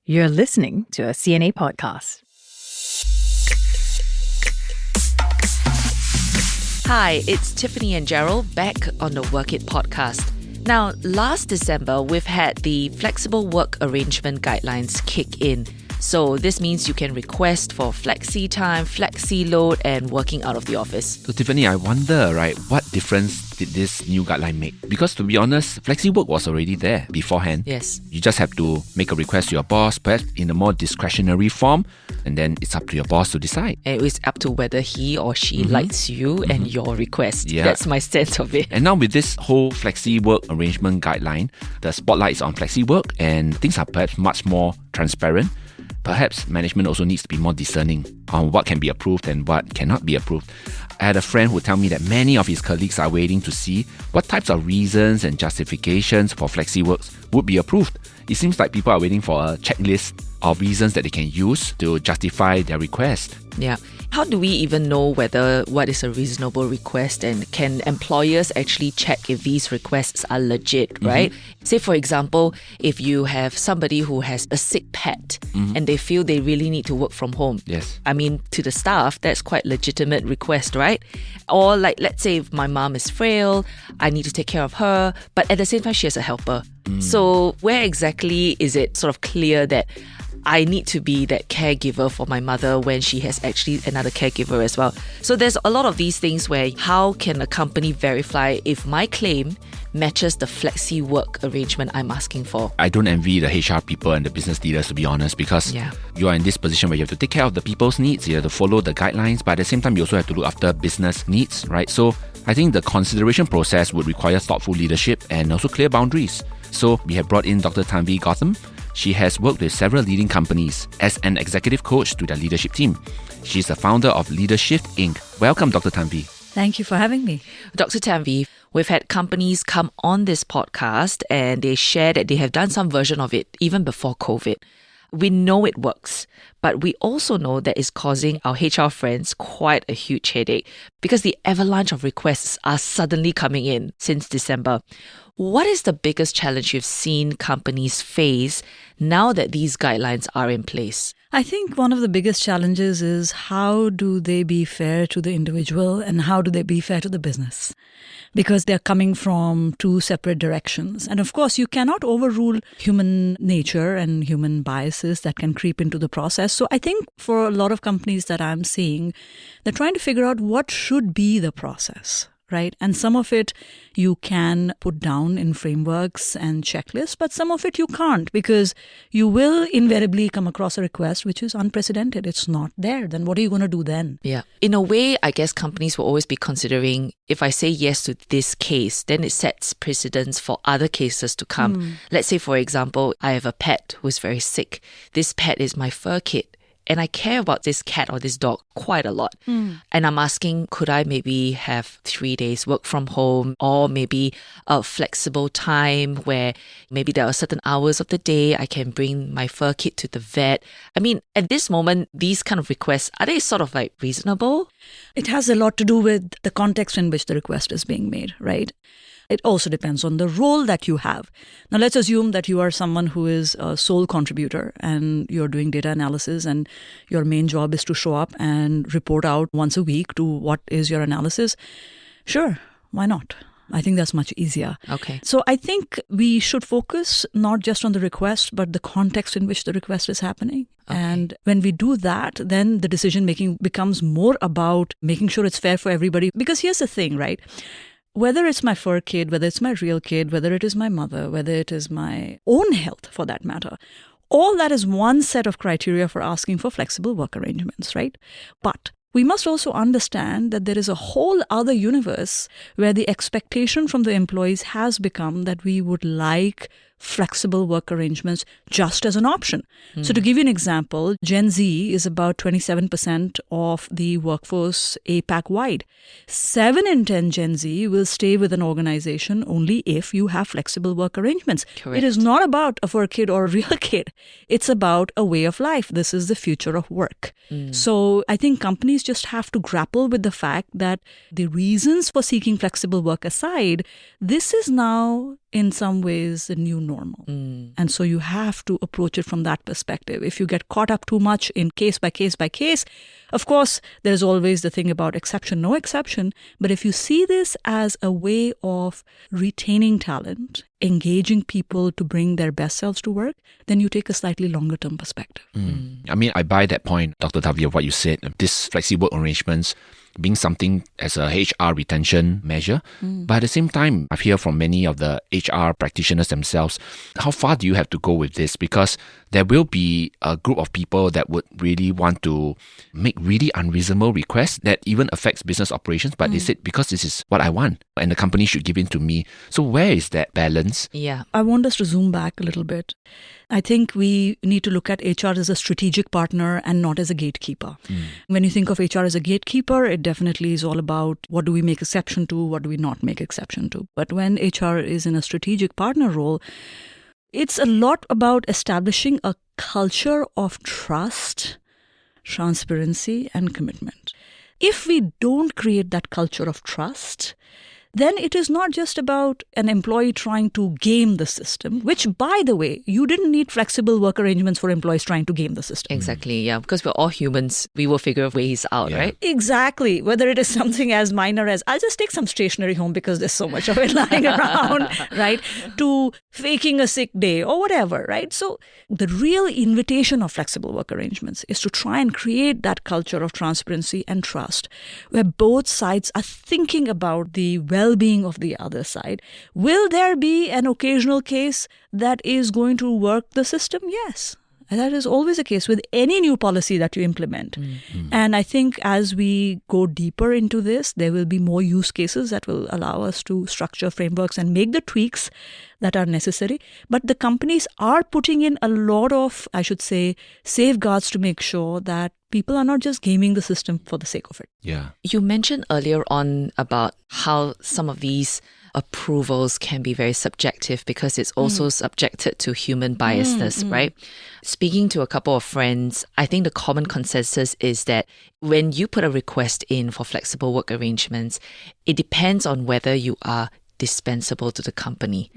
You're listening to a CNA podcast. Hi, it's Tiffany and Gerald back on the Work It podcast. Now, last December, we've had the flexible work arrangement guidelines kick in. So this means you can request for flexi time, flexi load, and working out of the office. So Tiffany, I wonder, what difference did this new guideline make? Because to be honest, flexi work was already there beforehand. Yes. You just have to make a request to your boss, perhaps in a more discretionary form, and then it's up to your boss to decide. And it's up to whether he or she likes you and your request. Yeah. That's my sense of it. And now with this whole flexi work arrangement guideline, the spotlight is on flexi work and things are perhaps much more transparent. Perhaps management also needs to be more discerning on what can be approved and what cannot be approved. I had a friend who told me that many of his colleagues are waiting to see what types of reasons and justifications for flexi works would be approved. It seems like people are waiting for a checklist of reasons that they can use to justify their request. Yeah. How do we even know whether what is a reasonable request, and can employers actually check if these requests are legit, right? Say, for example, if you have somebody who has a sick pet and they feel they really need to work from home. Yes. I mean, to the staff, that's quite legitimate request, right? Or like, let's say if my mom is frail, I need to take care of her, but at the same time, she has a helper. So where exactly is it sort of clear that I need to be that caregiver for my mother when she has actually another caregiver as well? So there's a lot of these things where how can a company verify if my claim matches the flexi work arrangement I'm asking for? I don't envy the HR people and the business leaders, to be honest, because you are in this position where you have to take care of the people's needs, you have to follow the guidelines, but at the same time, you also have to look after business needs, right? So I think the consideration process would require thoughtful leadership and also clear boundaries. So we have brought in Dr. Tanvi Gautam. She has worked with several leading companies as an executive coach to their leadership team. She's the founder of Leadershift, Inc. Welcome, Dr. Tanvi. Thank you for having me. Dr. Tanvi, we've had companies come on this podcast and they share that they have done some version of it even before COVID. We know it works, but we also know that it's causing our HR friends quite a huge headache because the avalanche of requests are suddenly coming in since December. What is the biggest challenge you've seen companies face now that these guidelines are in place? I think one of the biggest challenges is how do they be fair to the individual and how do they be fair to the business? Because they're coming from two separate directions. And of course, you cannot overrule human nature and human biases that can creep into the process. So I think for a lot of companies that I'm seeing, they're trying to figure out what should be the process. Right? And some of it you can put down in frameworks and checklists, but some of it you can't because you will invariably come across a request which is unprecedented. It's not there. Then what are you going to do then? Yeah. In a way, I guess companies will always be considering if I say yes to this case, then it sets precedents for other cases to come. Let's say, for example, I have a pet who's very sick. This pet is my fur kit. And I care about this cat or this dog quite a lot. And I'm asking, could I maybe have 3 days work from home or maybe a flexible time where maybe there are certain hours of the day I can bring my fur kit to the vet? I mean, at this moment, these kind of requests, are they sort of like reasonable? It has a lot to do with the context in which the request is being made, right? It also depends on the role that you have. Now, let's assume that you are someone who is a sole contributor and you're doing data analysis and your main job is to show up and report out once a week to what is your analysis. Sure, why not? I think that's much easier. Okay. So I think we should focus not just on the request, but the context in which the request is happening. Okay. And when we do that, then the decision making becomes more about making sure it's fair for everybody. Because here's the thing, right? Whether it's my fur kid, whether it's my real kid, whether it is my mother, whether it is my own health for that matter, all that is one set of criteria for asking for flexible work arrangements, right? But we must also understand that there is a whole other universe where the expectation from the employees has become that we would like flexible work arrangements just as an option. So to give you an example, Gen Z is about 27% of the workforce APAC wide. 7 in 10 Gen Z will stay with an organization only if you have flexible work arrangements. Correct. It is not about a fur kid or a real kid. It's about a way of life. This is the future of work. So I think companies just have to grapple with the fact that the reasons for seeking flexible work aside, this is now in some ways the new normal. And so you have to approach it from that perspective. If you get caught up too much in case by case by case, of course, there's always the thing about exception, no exception. But if you see this as a way of retaining talent, engaging people to bring their best selves to work, then you take a slightly longer term perspective. I mean, I buy that point, Dr. Tanvi, of what you said. This flexi work arrangements being something as a HR retention measure. But at the same time, I've heard from many of the HR practitioners themselves, how far do you have to go with this? Because there will be a group of people that would really want to make really unreasonable requests that even affects business operations, but they said, because this is what I want and the company should give in to me. So where is that balance? Yeah. I want us to zoom back a little bit. I think we need to look at HR as a strategic partner and not as a gatekeeper. When you think of HR as a gatekeeper, it definitely is all about what do we make exception to, what do we not make exception to. But when HR is in a strategic partner role, it's a lot about establishing a culture of trust, transparency, and commitment. If we don't create that culture of trust, then it is not just about an employee trying to game the system, which, by the way, you didn't need flexible work arrangements for employees trying to game the system. Exactly, yeah. Because we're all humans, we will figure ways out, right? Exactly. Whether it is something as minor as, I'll just take some stationery home because there's so much of it lying around, right? To faking a sick day or whatever, right? So the real invitation of flexible work arrangements is to try and create that culture of transparency and trust where both sides are thinking about the well-being of the other side. Will there be an occasional case that is going to work the system? Yes. And that is always the case with any new policy that you implement. And I think as we go deeper into this, there will be more use cases that will allow us to structure frameworks and make the tweaks that are necessary. But the companies are putting in a lot of, I should say, safeguards to make sure that people are not just gaming the system for the sake of it. Yeah. You mentioned earlier on about how some of these approvals can be very subjective because it's also subjected to human biasness, right? Speaking to a couple of friends, I think the common consensus is that when you put a request in for flexible work arrangements, it depends on whether you are dispensable to the company.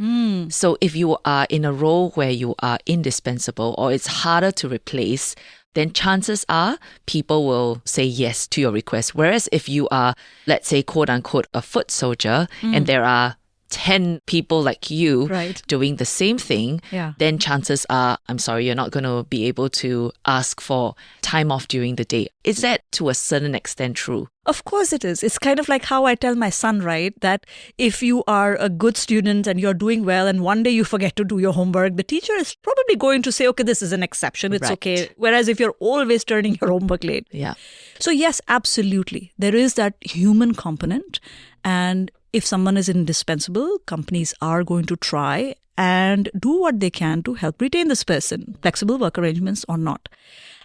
So if you are in a role where you are indispensable or it's harder to replace, then chances are people will say yes to your request. Whereas if you are, let's say, quote unquote, a foot soldier and there are 10 people like you doing the same thing, then chances are, I'm sorry, you're not going to be able to ask for time off during the day. Is that to a certain extent true? Of course it is. It's kind of like how I tell my son, right, that if you are a good student and you're doing well and one day you forget to do your homework, the teacher is probably going to say, okay, this is an exception. It's okay. Whereas if you're always turning your homework late. Yeah. So yes, absolutely. There is that human component. And if someone is indispensable, companies are going to try and do what they can to help retain this person, flexible work arrangements or not.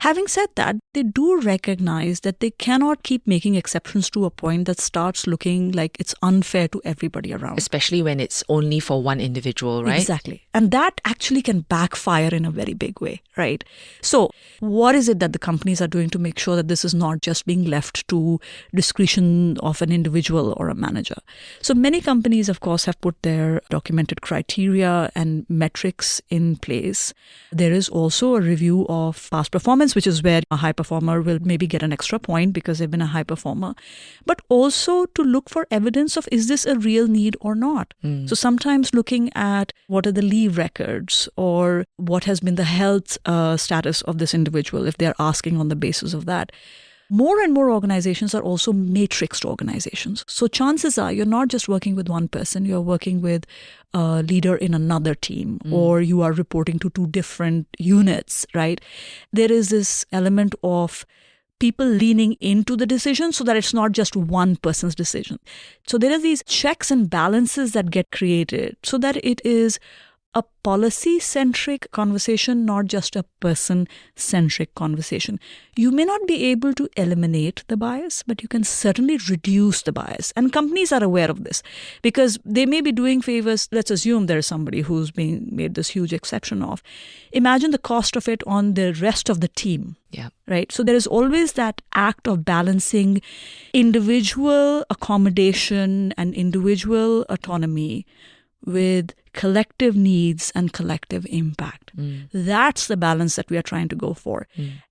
Having said that, they do recognize that they cannot keep making exceptions to a point that starts looking like it's unfair to everybody around. Especially when it's only for one individual, right? Exactly. And that actually can backfire in a very big way, right? So what is it that the companies are doing to make sure that this is not just being left to discretion of an individual or a manager? So many companies, of course, have put their documented criteria and metrics in place. There is also a review of past performance, which is where a high performer will maybe get an extra point because they've been a high performer, but also to look for evidence of, is this a real need or not? So sometimes looking at what are the leave records or what has been the health status of this individual, if they're asking on the basis of that. More and more organizations are also matrixed organizations. So chances are you're not just working with one person, you're working with a leader in another team, or you are reporting to two different units, right? There is this element of people leaning into the decision so that it's not just one person's decision. So there are these checks and balances that get created so that it is a policy-centric conversation, not just a person-centric conversation. You may not be able to eliminate the bias, but you can certainly reduce the bias. And companies are aware of this because they may be doing favors. Let's assume there's somebody who's being made this huge exception of. Imagine the cost of it on the rest of the team. Yeah. Right. So there is always that act of balancing individual accommodation and individual autonomy with collective needs and collective impact. That's the balance that we are trying to go for.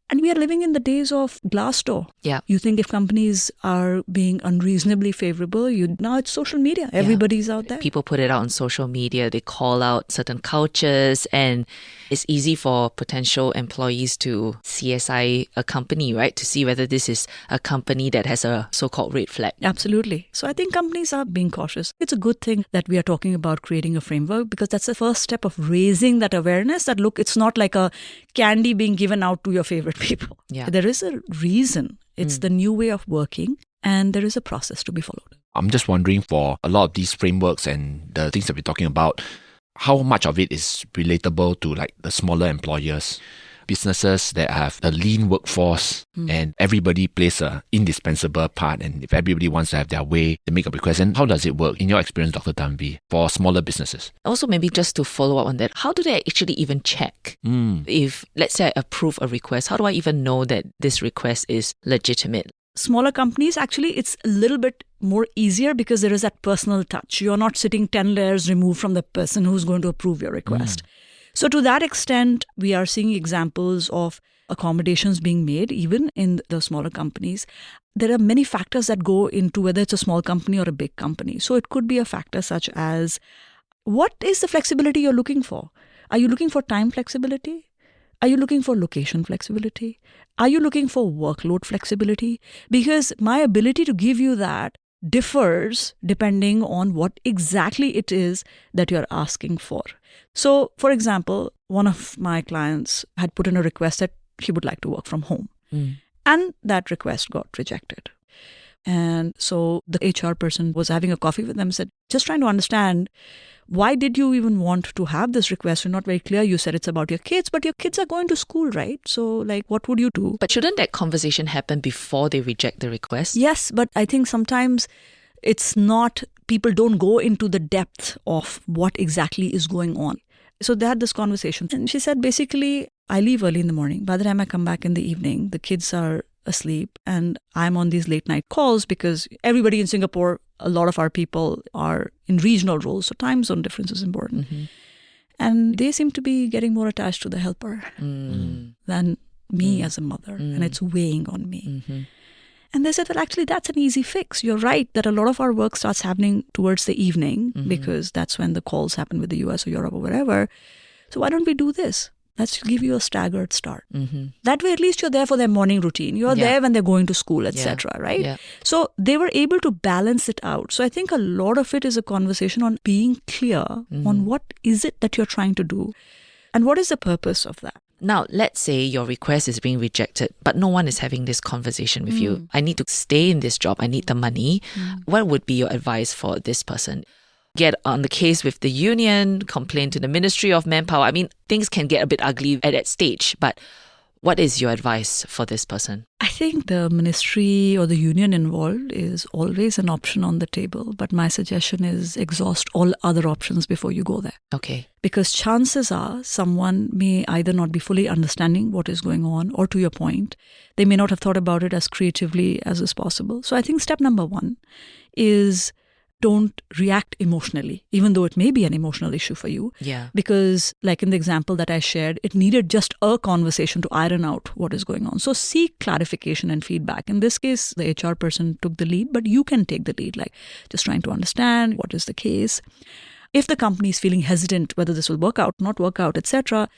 And we are living in the days of Glassdoor. Yeah. You think if companies are being unreasonably favorable, now it's social media. Everybody's out there. People put it out on social media. They call out certain cultures, and it's easy for potential employees to CSI a company, right? To see whether this is a company that has a so-called red flag. Absolutely. So I think companies are being cautious. It's a good thing that we are talking about creating a framework, because that's the first step of raising that awareness that, look, it's not like a candy being given out to your favorite people. Yeah. There is a reason. It's the new way of working, and there is a process to be followed. I'm just wondering, for a lot of these frameworks and the things that we're talking about, how much of it is relatable to like the smaller employers, businesses that have a lean workforce and everybody plays a indispensable part, and if everybody wants to have their way, they make a request. And how does it work in your experience, Dr. Tanvi, for smaller businesses? Also, maybe just to follow up on that, how do they actually even check? If, let's say, I approve a request, how do I even know that this request is legitimate? Smaller companies, actually, it's a little bit more easier because there is that personal touch. You're not sitting 10 layers removed from the person who's going to approve your request. So to that extent, we are seeing examples of accommodations being made even in the smaller companies. There are many factors that go into whether it's a small company or a big company. So it could be a factor such as, what is the flexibility you're looking for? Are you looking for time flexibility? Are you looking for location flexibility? Are you looking for workload flexibility? Because my ability to give you that differs depending on what exactly it is that you're asking for. So, for example, one of my clients had put in a request that he would like to work from home. And that request got rejected. And so the HR person was having a coffee with them and said, just trying to understand, why did you even want to have this request? You're not very clear. You said it's about your kids, but your kids are going to school, right? So like, what would you do? But shouldn't that conversation happen before they reject the request? Yes, but I think sometimes it's not, people don't go into the depth of what exactly is going on. So they had this conversation. And she said, basically, I leave early in the morning. By the time I come back in the evening, the kids are asleep and I'm on these late night calls because everybody in Singapore, a lot of our people are in regional roles. So time zone difference is important. And they seem to be getting more attached to the helper than me as a mother. And it's weighing on me. And they said, well, actually, that's an easy fix. You're right that a lot of our work starts happening towards the evening because that's when the calls happen with the US or Europe or wherever. So why don't we do this? Let's give you a staggered start. That way, at least you're there for their morning routine. You're there when they're going to school, etc. Right? So they were able to balance it out. So I think a lot of it is a conversation on being clear on what is it that you're trying to do and what is the purpose of that. Now, let's say your request is being rejected, but no one is having this conversation with you. I need to stay in this job. I need the money. What would be your advice for this person? Get on the case with the union, complain to the Ministry of Manpower. I mean, things can get a bit ugly at that stage, but what is your advice for this person? I think the ministry or the union involved is always an option on the table, but my suggestion is exhaust all other options before you go there. Okay. Because chances are someone may either not be fully understanding what is going on, or to your point, they may not have thought about it as creatively as is possible. So I think step number one is don't react emotionally, even though it may be an emotional issue for you. Yeah. Because like in the example that I shared, it needed just a conversation to iron out what is going on. So seek clarification and feedback. In this case, the HR person took the lead, but you can take the lead, like just trying to understand what is the case. If the company is feeling hesitant, whether this will work out, not work out, etc.,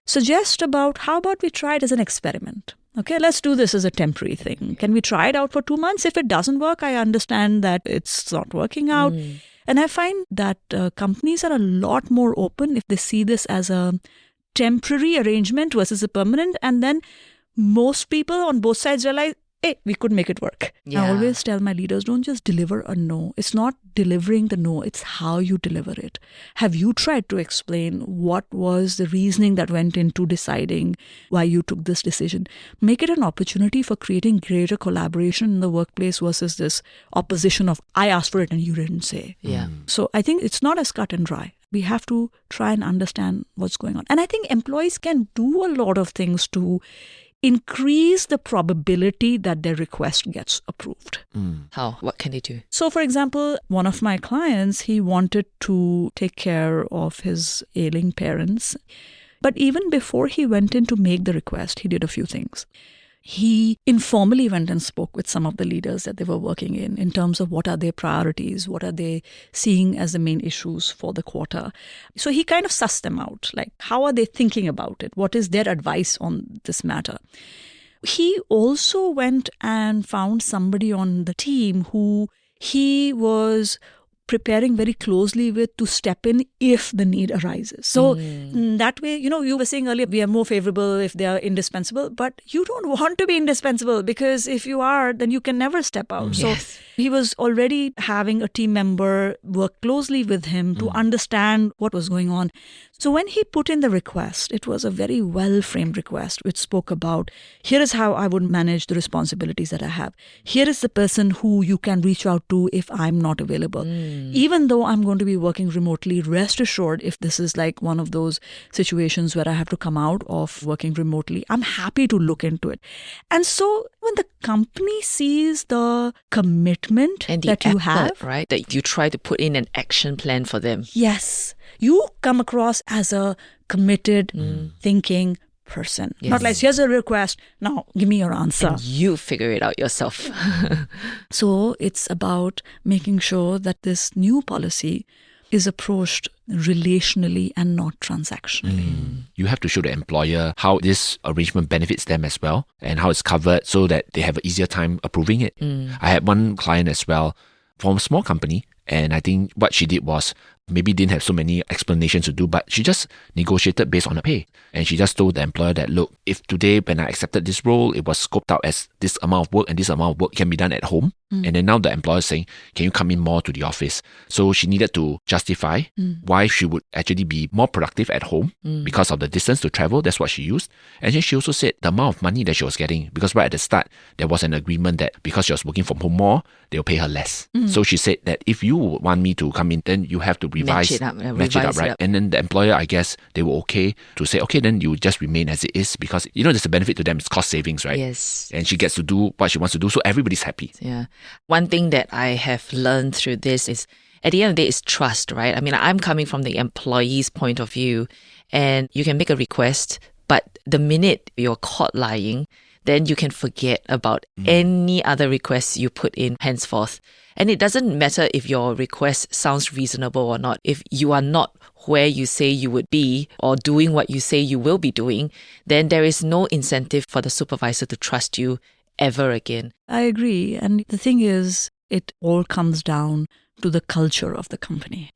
suggest about how about we try it as an experiment. Okay, let's do this as a temporary thing. Can we try it out for 2 months? If it doesn't work, I understand that it's not working out. And I find that companies are a lot more open if they see this as a temporary arrangement versus a permanent. And then most people on both sides realize, hey, we could make it work. Yeah. I always tell my leaders, don't just deliver a no. It's not delivering the no, it's how you deliver it. Have you tried to explain what was the reasoning that went into deciding why you took this decision? Make it an opportunity for creating greater collaboration in the workplace versus this opposition of, I asked for it and you didn't say. Yeah. So I think it's not as cut and dry. We have to try and understand what's going on. And I think employees can do a lot of things to increase the probability that their request gets approved. How? What can they do? So, for example, one of my clients, he wanted to take care of his ailing parents. But even before he went in to make the request, he did a few things. He informally went and spoke with some of the leaders that they were working in terms of what are their priorities, what are they seeing as the main issues for the quarter. So he kind of sussed them out, like how are they thinking about it? What is their advice on this matter? He also went and found somebody on the team who he was preparing very closely with to step in if the need arises. So that way, you were saying earlier, we are more favorable if they are indispensable, but you don't want to be indispensable because if you are, then you can never step out. So he was already having a team member work closely with him to understand what was going on. So when he put in the request, it was a very well-framed request which spoke about, here is how I would manage the responsibilities that I have. Here is the person who you can reach out to if I'm not available. Even though I'm going to be working remotely, rest assured, if this is like one of those situations where I have to come out of working remotely, I'm happy to look into it. And so when the company sees the commitment And the that you effort, have, right? That you try to put in an action plan for them. yes, you come across as a committed, thinking person. Not like, here's a request, now give me your answer. And you figure it out yourself. So it's about making sure that this new policy is approached relationally and not transactionally. You have to show the employer how this arrangement benefits them as well and how it's covered so that they have an easier time approving it. I had one client as well from a small company, and I think what she did was maybe didn't have so many explanations to do, but she just negotiated based on her pay. And she just told the employer that, look, if today when I accepted this role, it was scoped out as this amount of work and this amount of work can be done at home. And then now the employer is saying, can you come in more to the office? So she needed to justify why she would actually be more productive at home because of the distance to travel. That's what she used. And then she also said the amount of money that she was getting, because right at the start, there was an agreement that because she was working from home more, they'll pay her less. So she said that if you want me to come in, then you have to match it up, right? And then the employer, I guess, they were okay to say, okay, then you just remain as it is because, there's a benefit to them. It's cost savings, right? Yes. And she gets to do what she wants to do. So everybody's happy. Yeah. One thing that I have learned through this is at the end of the day, it's trust, right? I mean, I'm coming from the employee's point of view, and you can make a request, but the minute you're caught lying, then you can forget about any other requests you put in henceforth. And it doesn't matter if your request sounds reasonable or not. If you are not where you say you would be or doing what you say you will be doing, then there is no incentive for the supervisor to trust you ever again. I agree. And the thing is, it all comes down to the culture of the company.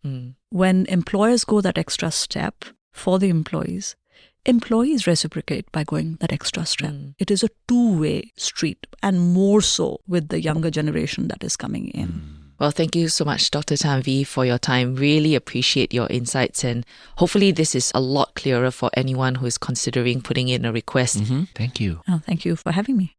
When employers go that extra step for the employees reciprocate by going that extra step. It is a two-way street, and more so with the younger generation that is coming in. Well, thank you so much, Dr. Tanvi, for your time. Really appreciate your insights, and hopefully this is a lot clearer for anyone who is considering putting in a request. Thank you. Oh, thank you for having me.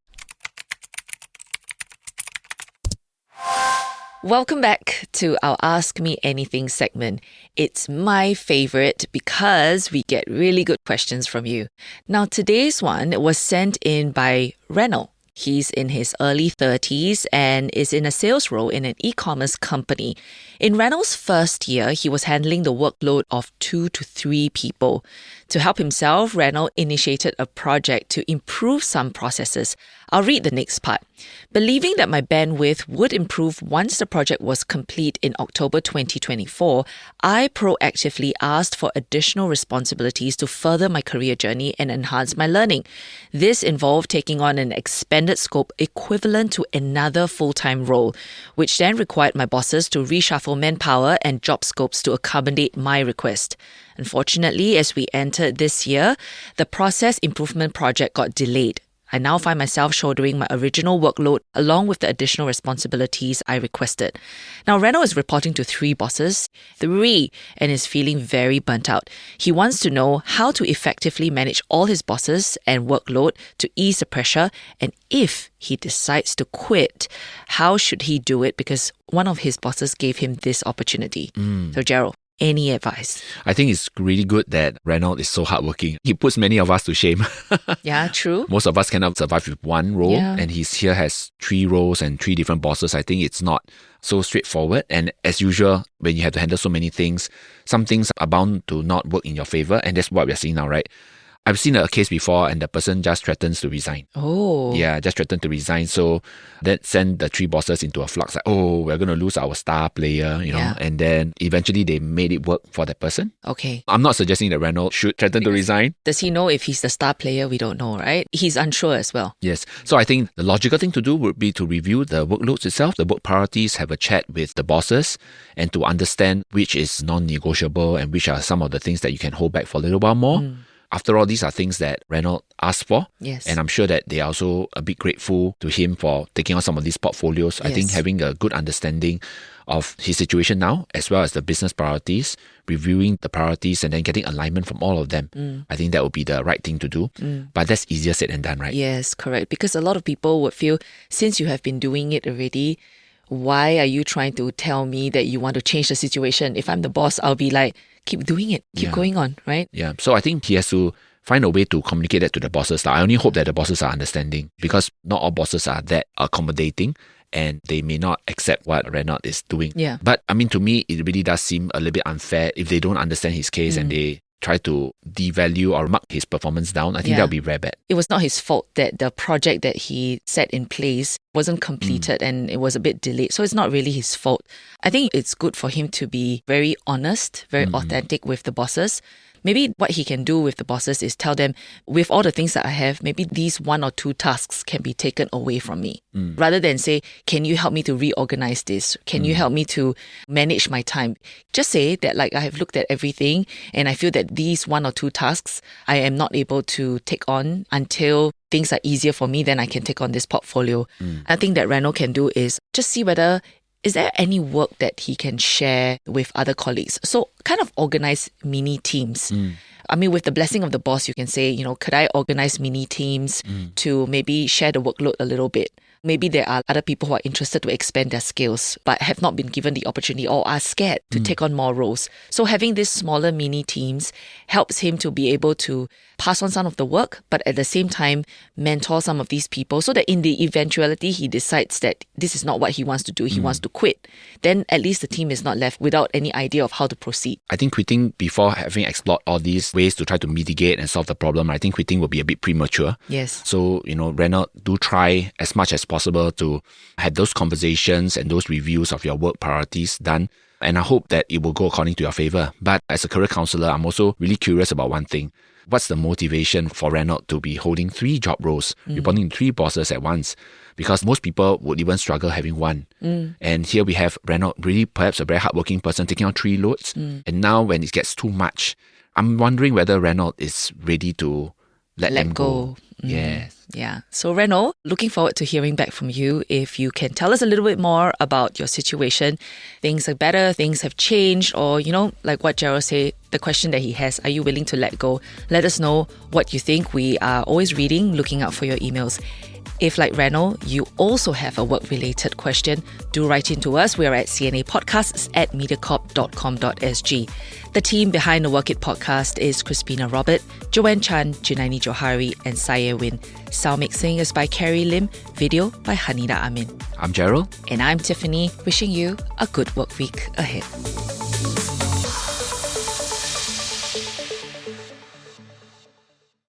Welcome back to our Ask Me Anything segment. It's my favorite because we get really good questions from you. Now, today's one was sent in by Reno. He's in his early 30s and is in a sales role in an e-commerce company. In Reno's first year, he was handling the workload of 2 to 3 people. To help himself, Reno initiated a project to improve some processes. I'll read the next part. Believing that my bandwidth would improve once the project was complete in October 2024, I proactively asked for additional responsibilities to further my career journey and enhance my learning. This involved taking on an expanded scope equivalent to another full-time role, which then required my bosses to reshuffle manpower and job scopes to accommodate my request. Unfortunately, as we entered this year, the process improvement project got delayed. I now find myself shouldering my original workload along with the additional responsibilities I requested. Now, Reno is reporting to 3 bosses, and is feeling very burnt out. He wants to know how to effectively manage all his bosses and workload to ease the pressure, and if he decides to quit, how should he do it? Because one of his bosses gave him this opportunity. So, Gerald, any advice? I think it's really good that Reynolds is so hardworking. He puts many of us to shame. Yeah, true. Most of us cannot survive with one role, Yeah. and he here has 3 roles and 3 different bosses. I think it's not so straightforward. And as usual, when you have to handle so many things, some things are bound to not work in your favor, and that's what we're seeing now, right? I've seen a case before, and the person just threatens to resign. Oh. Yeah, just threatened to resign. So that sent the 3 bosses into a flux. Like, we're going to lose our star player, you know. Yeah. And then eventually they made it work for that person. Okay. I'm not suggesting that Reynolds should threaten to resign. Does he know if he's the star player? We don't know, right? He's unsure as well. Yes. So I think the logical thing to do would be to review the workloads itself, the work priorities, have a chat with the bosses, and to understand which is non-negotiable and which are some of the things that you can hold back for a little while more. After all, these are things that Reynolds asked for. Yes. And I'm sure that they are also a bit grateful to him for taking on some of these portfolios. I think Yes. having a good understanding of his situation now, as well as the business priorities, reviewing the priorities and then getting alignment from all of them. I think that would be the right thing to do. But that's easier said than done, right? Yes, correct. Because a lot of people would feel, since you have been doing it already, why are you trying to tell me that you want to change the situation? If I'm the boss, I'll be like, keep doing it, keep going on, right? Yeah. So I think he has to find a way to communicate that to the bosses. I only hope that the bosses are understanding, because not all bosses are that accommodating and they may not accept what Reynolds is doing. Yeah. But I mean, to me, it really does seem a little bit unfair if they don't understand his case and they try to devalue or mark his performance down. I think that would be very bad. It was not his fault that the project that he set in place wasn't completed and it was a bit delayed. So it's not really his fault. I think it's good for him to be very honest, very authentic with the bosses. Maybe what he can do with the bosses is tell them, with all the things that I have, maybe these 1 or 2 tasks can be taken away from me. Rather than say, can you help me to reorganize this? Can you help me to manage my time? Just say that, like, I have looked at everything and I feel that these 1 or 2 tasks I am not able to take on until things are easier for me, then I can take on this portfolio. I think that Reynolds can do is just see whether is there any work that he can share with other colleagues? So kind of organize mini teams. I mean, with the blessing of the boss, you can say, you know, could I organize mini teams to maybe share the workload a little bit? Maybe there are other people who are interested to expand their skills but have not been given the opportunity or are scared to take on more roles. So having these smaller mini teams helps him to be able to pass on some of the work, but at the same time mentor some of these people so that in the eventuality he decides that this is not what he wants to do, he wants to quit. Then at least the team is not left without any idea of how to proceed. I think quitting before having explored all these ways to try to mitigate and solve the problem, I think quitting will be a bit premature. Yes. So, you know, Reynolds, do try as much as possible to have those conversations and those reviews of your work priorities done. And I hope that it will go according to your favor. But as a career counselor, I'm also really curious about one thing. What's the motivation for Reynolds to be holding 3 job roles, reporting to 3 bosses at once? Because most people would even struggle having one. And here we have Reynolds, really perhaps a very hardworking person, taking on 3 loads. And now when it gets too much, I'm wondering whether Reynolds is ready to let them go. Yes. Yeah. So Reynolds, looking forward to hearing back from you. If you can tell us a little bit more about your situation, things are better, things have changed, or, you know, like what Gerald said, the question that he has, are you willing to let go? Let us know what you think. We are always reading, looking out for your emails. If, like Reynolds, you also have a work-related question, do write in to us. We're at cnapodcasts@mediacorp.com.sg. The team behind the Work It podcast is Crispina Robert, Joanne Chan, Junaini Johari, and Saye Win. Sound mixing is by Carrie Lim, video by Hanina Amin. I'm Gerald. And I'm Tiffany, wishing you a good work week ahead.